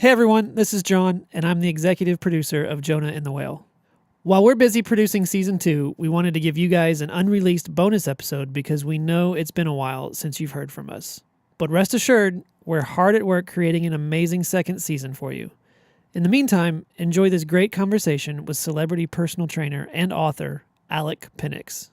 Hey everyone, this is John, and I'm the executive producer of Jonah and the Whale. While we're busy producing season 2, we wanted to give you guys an unreleased bonus episode because we know it's been a while since you've heard from us. But rest assured, we're hard at work creating an amazing second season for you. In the meantime, enjoy this great conversation with celebrity personal trainer and author, Alec Penix.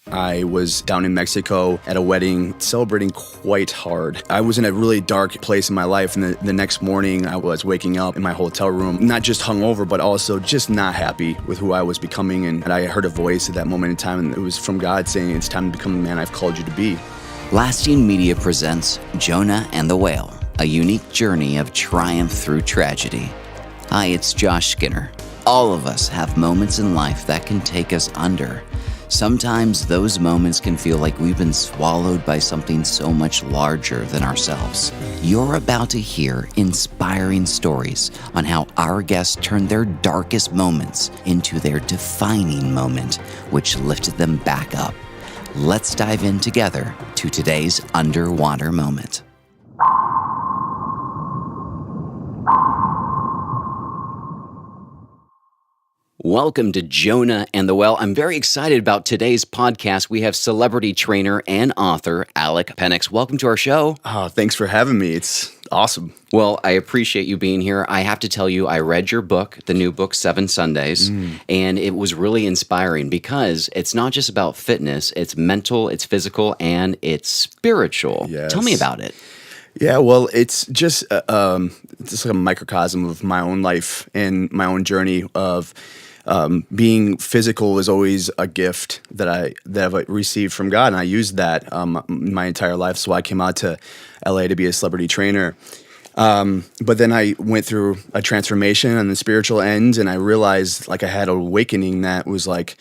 I was down in Mexico at a wedding, celebrating quite hard. I was in a really dark place in my life, and the next morning I was waking up in my hotel room, not just hungover, but also just not happy with who I was becoming. And I heard a voice at that moment in time, and it was from God saying, "It's time to become the man I've called you to be." Lasting Media presents Jonah and the Whale, a unique journey of triumph through tragedy. Hi, it's Josh Skinner. All of us have moments in life that can take us under. Sometimes those moments can feel like we've been swallowed by something so much larger than ourselves. You're about to hear inspiring stories on how our guests turned their darkest moments into their defining moment, which lifted them back up. Let's dive in together to today's underwater moment. Welcome to Jonah and the Whale. I'm very excited about today's podcast. We have celebrity trainer and author Alec Penix. Welcome to our show. Oh, thanks for having me. It's awesome. Well, I appreciate you being here. I have to tell you, I read your book, the new book, 7 Sundays, and it was really inspiring because it's not just about fitness. It's mental, it's physical, and it's spiritual. Yes. Tell me about it. Yeah, well, it's just like a microcosm of my own life and my own journey of being physical is always a gift that I've received from God, and I used that my entire life. So I came out to LA to be a celebrity trainer. But then I went through a transformation on the spiritual end, and I realized like I had an awakening that was like,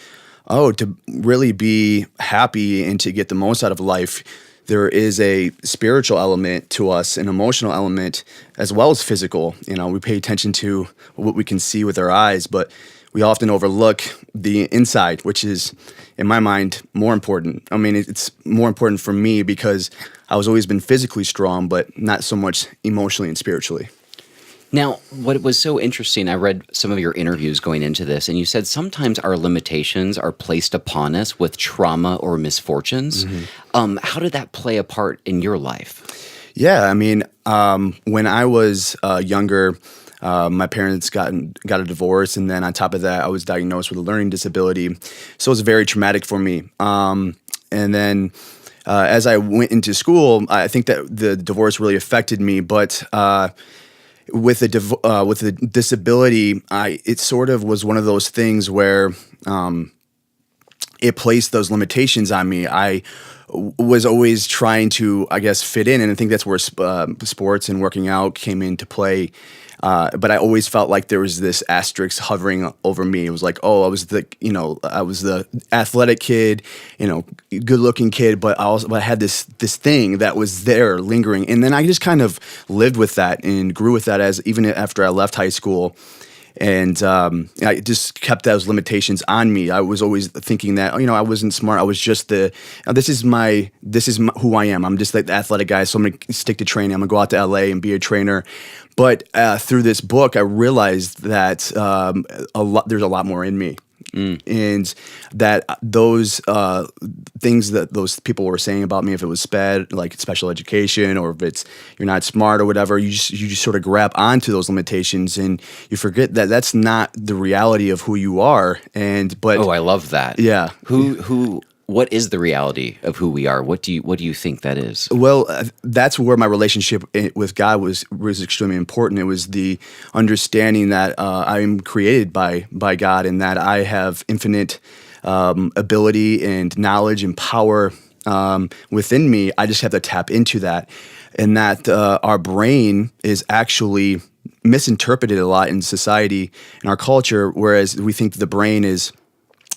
oh, to really be happy and to get the most out of life, there is a spiritual element to us, an emotional element, as well as physical. You know, we pay attention to what we can see with our eyes, but we often overlook the inside, which is, in my mind, more important. I mean, it's more important for me because I was always been physically strong, but not so much emotionally and spiritually. Now, what was so interesting, I read some of your interviews going into this, and you said sometimes our limitations are placed upon us with trauma or misfortunes. How did that play a part in your life? Yeah, I mean, when I was younger, my parents got a divorce, and then on top of that, I was diagnosed with a learning disability. So it was very traumatic for me. And then as I went into school, I think that the divorce really affected me. But with the disability, it sort of was one of those things where it placed those limitations on me. I was always trying to, I guess, fit in, and I think that's where sports and working out came into play. But I always felt like there was this asterisk hovering over me. It was like, oh, I was the athletic kid, good looking kid, but I had this thing that was there lingering. And then I just kind of lived with that and grew with that even after I left high school. And I just kept those limitations on me. I was always thinking that, I wasn't smart. I was just this is who I am. I'm just like the athletic guy, so I'm going to stick to training. I'm going to go out to LA and be a trainer. But through this book, I realized that there's a lot more in me. And that those things that those people were saying about me, if it was like special education, or if it's you're not smart or whatever, you just sort of grab onto those limitations and you forget that that's not the reality of who you are. But I love that. Yeah. What is the reality of who we are? What do you think that is? Well, that's where my relationship with God was extremely important. It was the understanding that I'm created by God, and that I have infinite ability and knowledge and power within me. I just have to tap into that, and that our brain is actually misinterpreted a lot in society, in our culture, whereas we think the brain is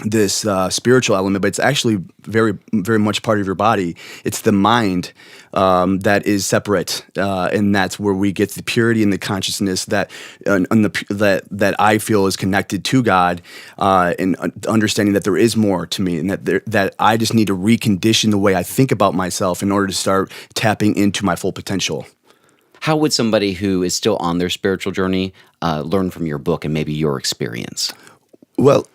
this spiritual element, but it's actually very, very much part of your body. It's the mind that is separate, and that's where we get the purity and the consciousness that I feel is connected to God, and understanding that there is more to me, and that I just need to recondition the way I think about myself in order to start tapping into my full potential. How would somebody who is still on their spiritual journey learn from your book and maybe your experience? Well,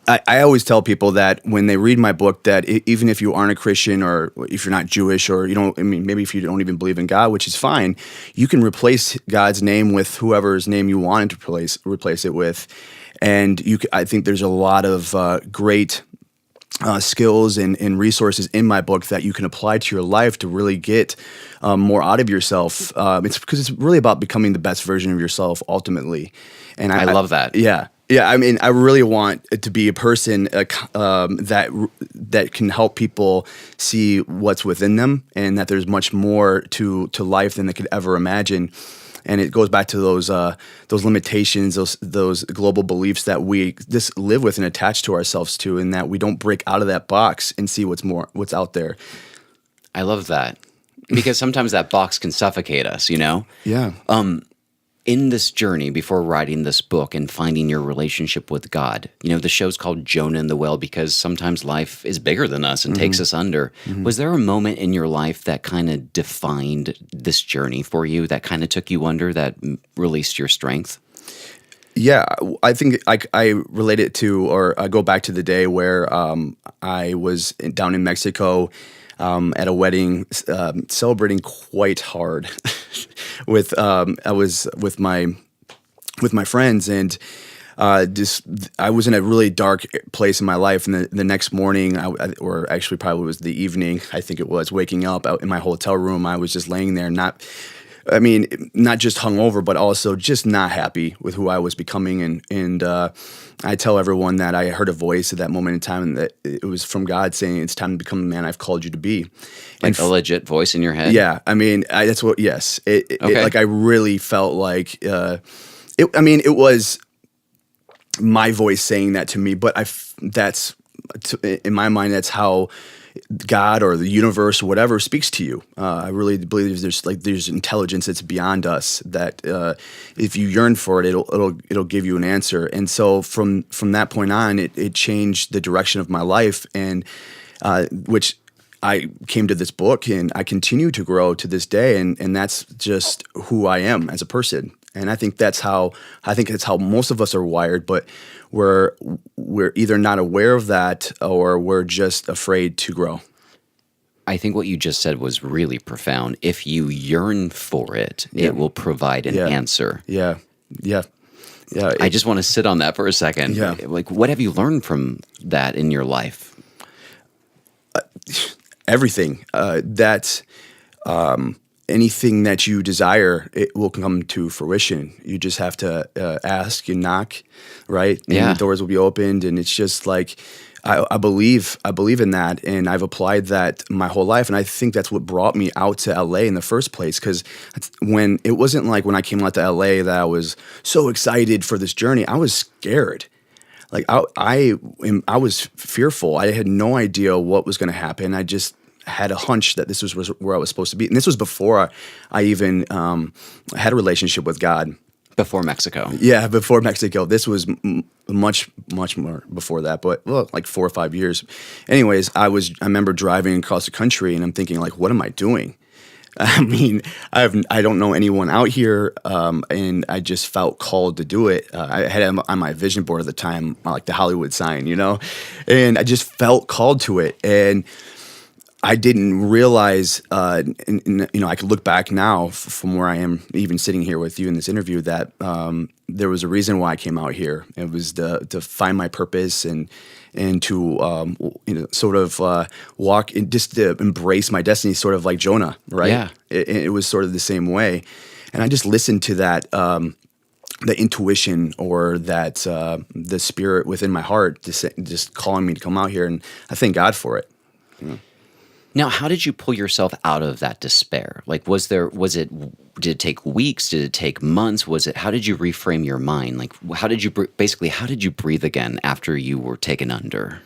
I always tell people that when they read my book, that even if you aren't a Christian or if you're not Jewish or you don't, I mean, maybe if you don't even believe in God, which is fine, you can replace God's name with whoever's name you wanted to replace it with. And I think there's a lot of great skills and resources in my book that you can apply to your life to really get more out of yourself. It's because it's really about becoming the best version of yourself ultimately. And I love that. Yeah. Yeah, I mean, I really want it to be a person that can help people see what's within them, and that there's much more to life than they could ever imagine. And it goes back to those limitations, those global beliefs that we just live with and attach to ourselves to, and that we don't break out of that box and see what's out there. I love that, because sometimes that box can suffocate us, you know? Yeah. In this journey before writing this book and finding your relationship with God, you know, the show's called Jonah and the Whale because sometimes life is bigger than us and takes us under. Was there a moment in your life that kind of defined this journey for you, that kind of took you under, that released your strength? Yeah, I think I relate it to, or I go back to the day where I was down in Mexico at a wedding, celebrating quite hard. I was with my friends, and I was in a really dark place in my life. And the next morning, or actually probably was the evening, I think it was, waking up out in my hotel room, I was just laying there, not just hungover, but also just not happy with who I was becoming. And I tell everyone that I heard a voice at that moment in time, and that it was from God saying, "It's time to become the man I've called you to be." Like a legit voice in your head? Yeah, I mean, that's what. Yes, like I really felt like it was my voice saying that to me, but in my mind, that's how God or the universe or whatever speaks to you. I really believe there's intelligence that's beyond us, that if you yearn for it, it'll give you an answer. And so from that point on, it changed the direction of my life, and which I came to this book, and I continue to grow to this day, and that's just who I am as a person. And I think that's how most of us are wired, but we're either not aware of that or we're just afraid to grow. I think what you just said was really profound. If you yearn for it, it will provide an answer. Yeah. I just want to sit on that for a second. Yeah. Like, what have you learned from that in your life? Everything. Anything that you desire, it will come to fruition. You just have to ask and knock, right? And the doors will be opened. And it's just like, I believe in that, and I've applied that my whole life. And I think that's what brought me out to LA in the first place. Because it wasn't like when I came out to LA that I was so excited for this journey. I was scared. Like I was fearful. I had no idea what was going to happen. I just had a hunch that this was where I was supposed to be. And this was before I even had a relationship with God. Before Mexico. Yeah, before Mexico. This was much more before that, but like 4 or 5 years. Anyways, I remember driving across the country, and I'm thinking, like, what am I doing? I mean, I don't know anyone out here, and I just felt called to do it. I had it on my vision board at the time, like the Hollywood sign, and I just felt called to it. And I didn't realize, I could look back now from where I am, even sitting here with you in this interview, that there was a reason why I came out here. It was to find my purpose and to sort of walk and just to embrace my destiny, sort of like Jonah, right? Yeah. It was sort of the same way, and I just listened to that. The intuition, or that the spirit within my heart, just calling me to come out here, and I thank God for it. Now, how did you pull yourself out of that despair? Like, did it take weeks? Did it take months? How did you reframe your mind? Like, how did you breathe again after you were taken under?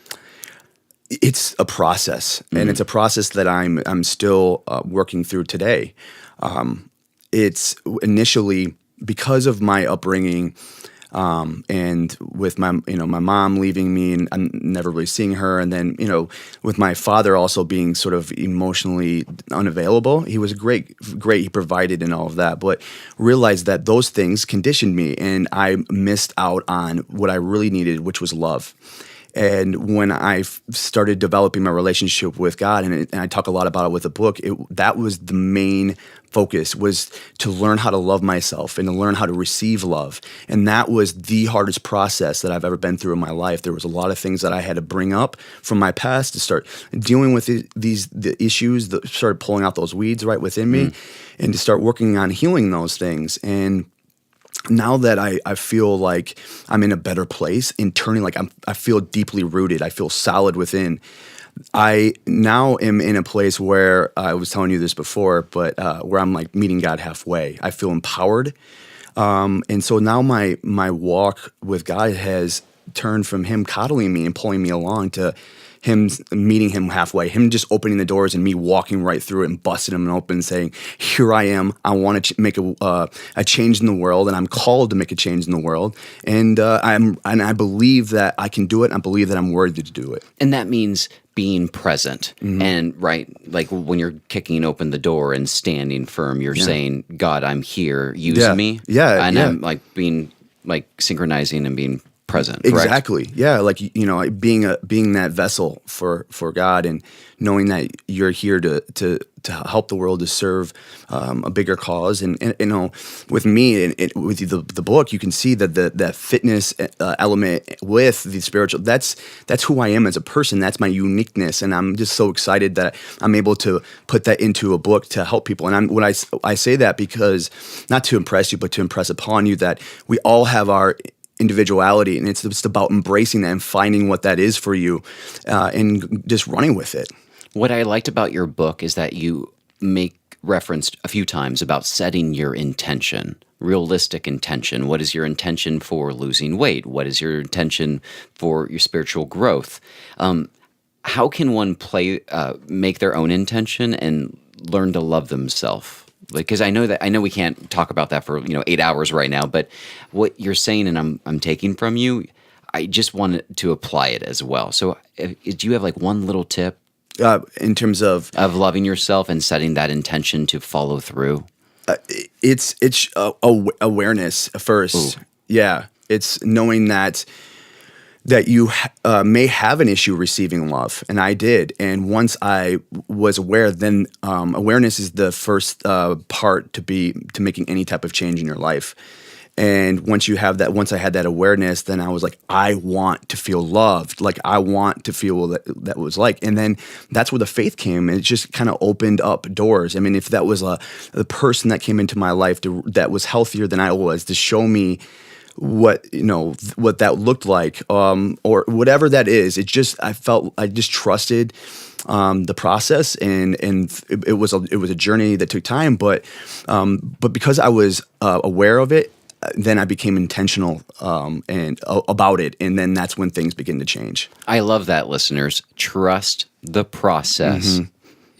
It's a process, and it's a process that I'm still working through today. It's initially because of my upbringing. And with my mom leaving me and I'm never really seeing her, and then with my father also being sort of emotionally unavailable, he was great. He provided and all of that, but realized that those things conditioned me, and I missed out on what I really needed, which was love. And when I started developing my relationship with God, and I talk a lot about it with the book, that was the main focus, was to learn how to love myself and to learn how to receive love. And that was the hardest process that I've ever been through in my life. There was a lot of things that I had to bring up from my past to start dealing with the issues that started pulling out those weeds right within me, and to start working on healing those things. And now that I feel like I'm in a better place internally, like I feel deeply rooted, I feel solid within. I now am in a place where I was telling you this before, but where I'm like meeting God halfway. I feel empowered, and so now my walk with God has turned from Him coddling me and pulling me along to Him meeting Him halfway, Him just opening the doors and me walking right through it and busting them open and saying, here I am. I want to make a change in the world, and I'm called to make a change in the world. And I believe that I can do it. And I believe that I'm worthy to do it. And that means being present. And like when you're kicking open the door and standing firm, you're saying, God, I'm here. Use me. Yeah. And I'm like being like synchronizing and being present. Correct? Exactly. Yeah. Like, being that vessel for God, and knowing that you're here to help the world, to serve a bigger cause. And with me and with the book, you can see that that fitness element with the spiritual, that's who I am as a person. That's my uniqueness. And I'm just so excited that I'm able to put that into a book to help people. And when I say that, because not to impress you, but to impress upon you that we all have our individuality, and it's just about embracing that and finding what that is for you, and just running with it. What I liked about your book is that you make reference a few times about setting your intention, realistic intention. What is your intention for losing weight? What is your intention for your spiritual growth? How can one make their own intention and learn to love themselves? Because I know we can't talk about that for 8 hours right now, but what you're saying, and I'm taking from you, I just wanted to apply it as well. So do you have like one little tip in terms of loving yourself and setting that intention to follow through? It's awareness first. Ooh. Yeah, it's knowing that you may have an issue receiving love, and I did. And once I was aware, then awareness is the first part to making any type of change in your life. And once I had that awareness, then I was like, I want to feel loved. Like, I want to feel that was like. And then that's where the faith came, and it just kind of opened up doors. I mean, if that was the person that came into my life that was healthier than I was, to show me what that looked like, or whatever that is, I just trusted the process, and it was a journey that took time, but because I was aware of it, then I became intentional and about it, and then that's when things begin to change. I love that, listeners. Trust the process.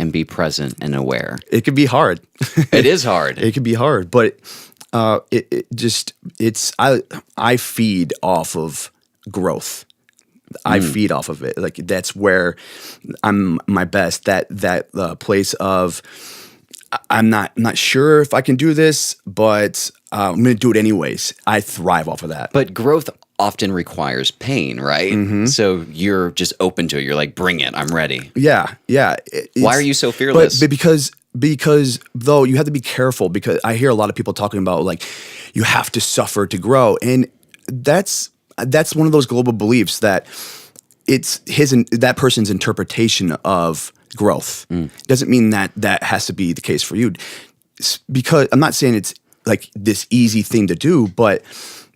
And be present and aware. It could be hard. It is hard. It could be hard, but I feed off of growth. I feed off of it. Like, that's where I'm my best. That place of I'm not sure if I can do this, but I'm going to do it anyways. I thrive off of that. But growth often requires pain, right? So you're just open to it. You're like, bring it. I'm ready. Yeah. Why are you so fearless? But because though, you have to be careful, because I hear a lot of people talking about, like, you have to suffer to grow. And that's one of those global beliefs that it's that person's interpretation of growth. Doesn't mean that has to be the case for you. Because I'm not saying it's like this easy thing to do, but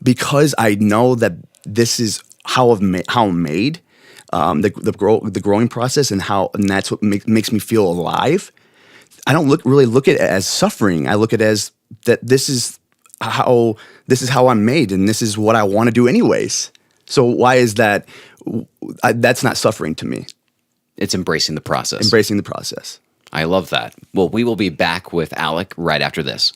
because I know that this is how I'm made, the growing process, and that's what makes me feel alive. I don't really look at it as suffering. I look at it as that this is how I'm made, and this is what I want to do anyways. So why is that? That's not suffering to me. It's embracing the process. Embracing the process. I love that. Well, we will be back with Alec right after this.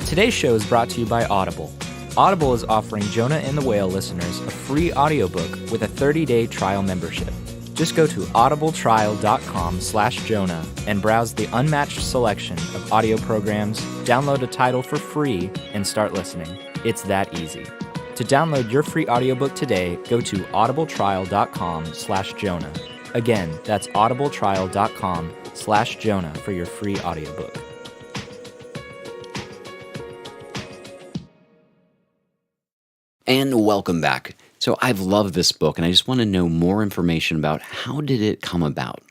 Today's show is brought to you by Audible. Audible is offering Jonah and the Whale listeners a free audiobook with a 30-day trial membership. Just go to audibletrial.com/Jonah and browse the unmatched selection of audio programs, download a title for free, and start listening. It's that easy. To download your free audiobook today, go to audibletrial.com/Jonah. Again, that's audibletrial.com/Jonah for your free audiobook. And welcome back. So I've loved this book, and I just want to know more information about how did it come about?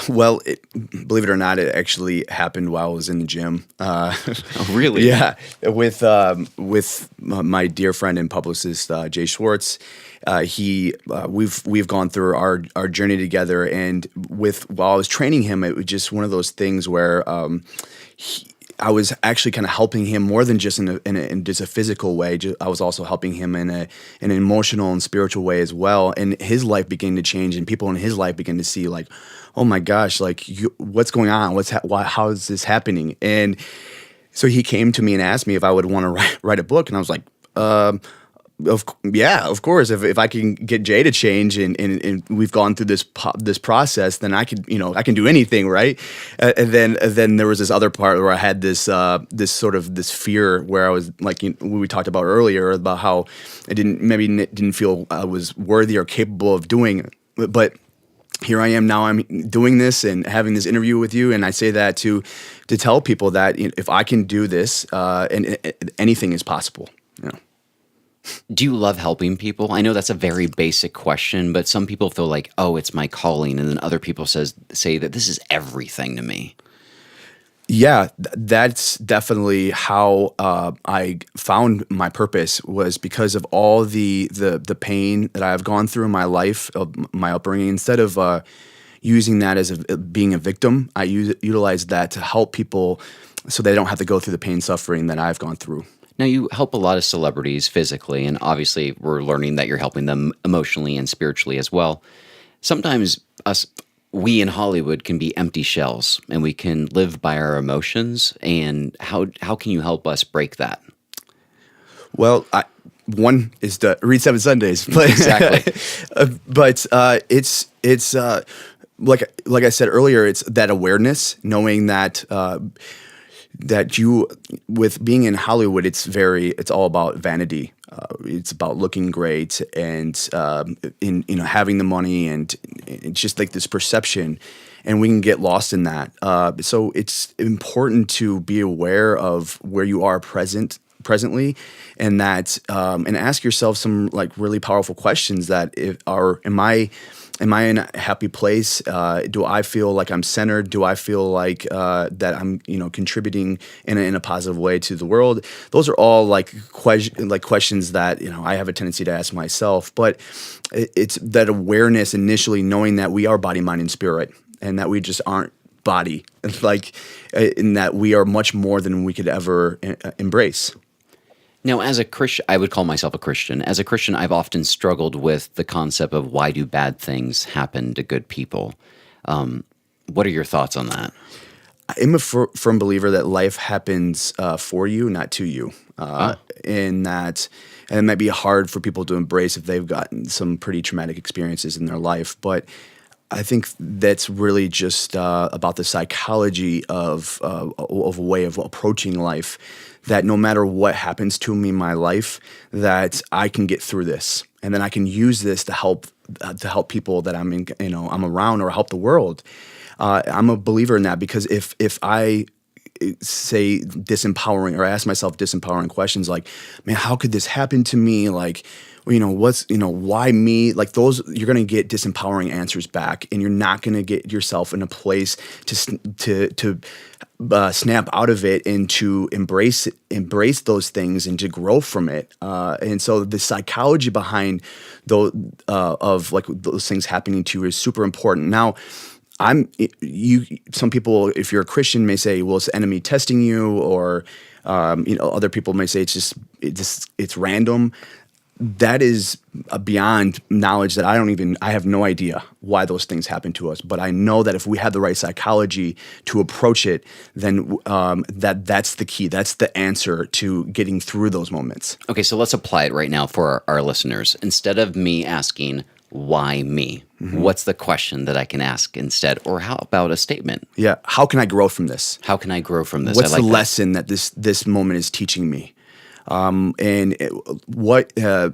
Well, believe it or not, it actually happened while I was in the gym. Oh, really? Yeah, with my dear friend and publicist Jay Schwartz. We've gone through our journey together, and while I was training him, it was just one of those things where I was actually kind of helping him more than just in just a physical way. I was also helping him in an emotional and spiritual way as well. And his life began to change, and people in his life began to see like, oh my gosh, like what's going on? How is this happening? And so he came to me and asked me if I would want to write a book, and I was like, yeah, of course. If I can get Jay to change, and we've gone through this process, then I can do anything, right? And then there was this other part where I had this fear where I was like, we talked about earlier about how I didn't feel I was worthy or capable of doing it, but here I am now. I'm doing this and having this interview with you, and I say that to tell people that if I can do this, and anything is possible. Do you love helping people? I know that's a very basic question, but some people feel like, oh, it's my calling, and then other people say that this is everything to me. Yeah, that's definitely how I found my purpose, was because of all the pain that I've gone through in my life, of my upbringing. Instead of using that as being a victim, I utilize that to help people so they don't have to go through the pain, suffering that I've gone through. Now, you help a lot of celebrities physically, and obviously we're learning that you're helping them emotionally and spiritually as well. Sometimes we in Hollywood can be empty shells, and we can live by our emotions. And how can you help us break that? Well, one is to read 7 Sundays, but Exactly. but it's like I said earlier, it's that awareness, knowing that you, with being in Hollywood, it's all about vanity. It's about looking great and having the money, and it's just like this perception, and we can get lost in that. So it's important to be aware of where you are presently, and that and ask yourself some like really powerful questions that am I in a happy place? Do I feel like I'm centered? Do I feel like that I'm contributing in a positive way to the world? Those are all questions that I have a tendency to ask myself. But it's that awareness initially, knowing that we are body, mind, and spirit, and that we just aren't body, in that we are much more than we could ever embrace. Now, as a Christian, I would call myself a Christian. As a Christian, I've often struggled with the concept of why do bad things happen to good people. What are your thoughts on that? I'm a firm believer that life happens for you, not to you. And it might be hard for people to embrace if they've gotten some pretty traumatic experiences in their life. But I think that's really just about the psychology of a way of approaching life, that no matter what happens to me in my life, that I can get through this, and then I can use this to help people that I'm around, or help the world. I'm a believer in that, because if I say disempowering, or ask myself disempowering questions like, man, how could this happen to me? Like, why me? Like those, you're going to get disempowering answers back, and you're not going to get yourself in a place to snap out of it and to embrace those things and to grow from it. And so the psychology behind those those things happening to you is super important. Now, some people, if you're a Christian, may say, well, it's the enemy testing you, or other people may say it's random. that is beyond knowledge that I have no idea why those things happen to us. But I know that if we have the right psychology to approach it, then that's the key. That's the answer to getting through those moments. Okay, so let's apply it right now for our listeners. Instead of me asking, why me? What's the question that I can ask instead? Or how about a statement? Yeah. How can I grow from this? How can I grow from this? What's I like the that. lesson that this moment is teaching me? What can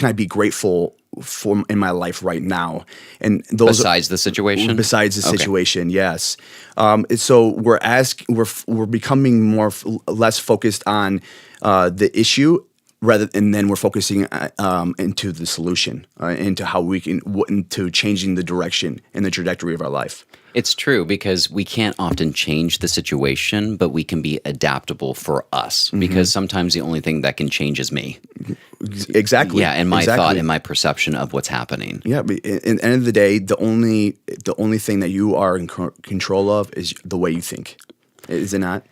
I be grateful for in my life right now? And those Besides the situation? Besides the Okay. situation, yes. So we're becoming less focused on the issue and then we're focusing into the solution, into how we can into changing the direction and the trajectory of our life. It's true because we can't often change the situation, but we can be adaptable for us because sometimes the only thing that can change is me. Exactly. Yeah, and my Exactly. thought and my perception of what's happening. Yeah, but at the end of the day, the only thing that you are in control of is the way you think. Is it not?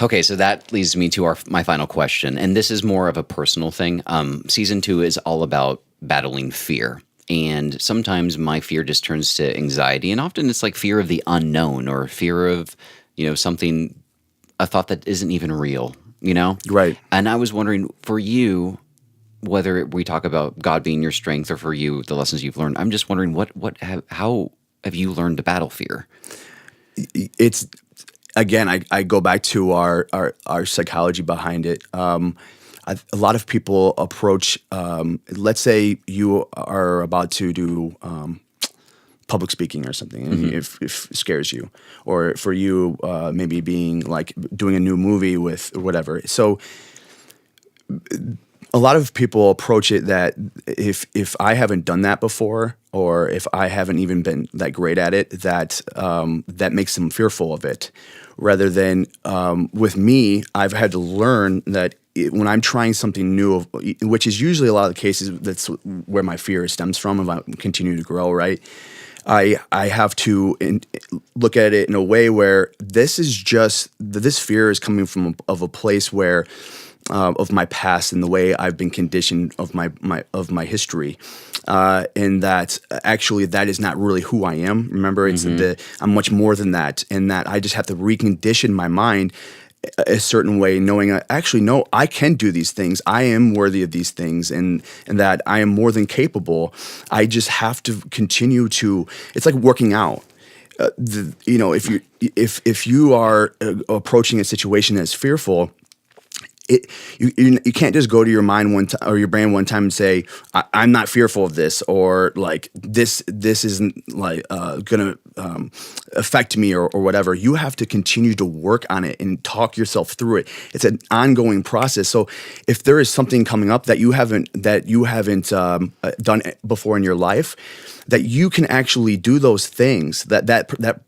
Okay, so that leads me to my final question, and this is more of a personal thing. Season 2 is all about battling fear. And sometimes my fear just turns to anxiety, and often it's like fear of the unknown or fear of, something, a thought that isn't even real, Right. And I was wondering, for you, whether we talk about God being your strength or for you, the lessons you've learned, I'm just wondering how have you learned to battle fear? It's again, I go back to our psychology behind it. A lot of people approach, let's say you are about to do public speaking or something, and if it scares you, or for you, maybe being like doing a new movie with whatever. So a lot of people approach it that if I haven't done that before, or if I haven't even been that great at it, that makes them fearful of it. Rather than with me, I've had to learn that when I'm trying something new, which is usually a lot of the cases, that's where my fear stems from. If I continue to grow, right, I have to look at it in a way where this fear is coming from of a place where. Of my past and the way I've been conditioned of my history, and that actually that is not really who I am. Remember, it's I'm much more than that, and that I just have to recondition my mind a certain way, knowing actually no, I can do these things. I am worthy of these things, and that I am more than capable. I just have to continue to. It's like working out. If you are approaching a situation that's fearful. You can't just go to your mind one time or your brain one time and say I'm not fearful of this, or like this isn't like gonna affect me or whatever. You have to continue to work on it and talk yourself through it. It's an ongoing process. So if there is something coming up that you haven't done before in your life, that you can actually do those things that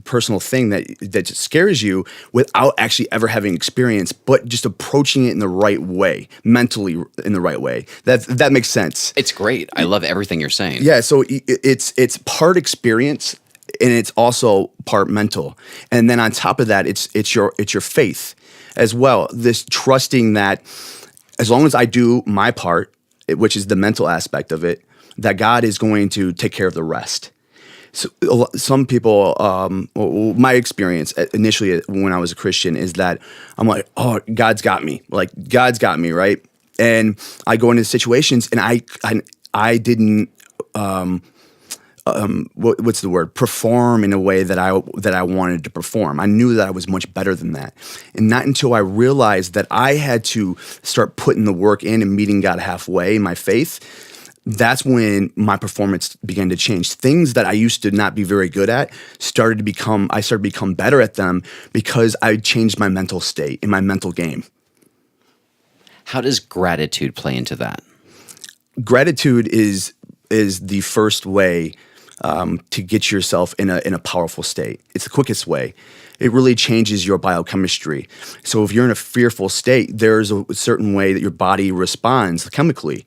personal thing that scares you without actually ever having experience, but just approaching it in the right way, mentally in the right way. That makes sense. It's great. I love everything you're saying. Yeah, so it's part experience and it's also part mental, and then on top of that, it's your faith as well. This trusting that as long as I do my part, which is the mental aspect of it, that God is going to take care of the rest. So some people, my experience initially when I was a Christian is that I'm like, oh, God's got me. Like God's got me, right? And I go into situations and I didn't, what's the word? Perform in a way that I wanted to perform. I knew that I was much better than that, and not until I realized that I had to start putting the work in and meeting God halfway in my faith. That's when my performance began to change. Things that I used to not be very good at started to become better at them because I changed my mental state and my mental game. How does gratitude play into that? Gratitude is the first way to get yourself in a powerful state. It's the quickest way. It really changes your biochemistry. So if you're in a fearful state, there's a certain way that your body responds chemically.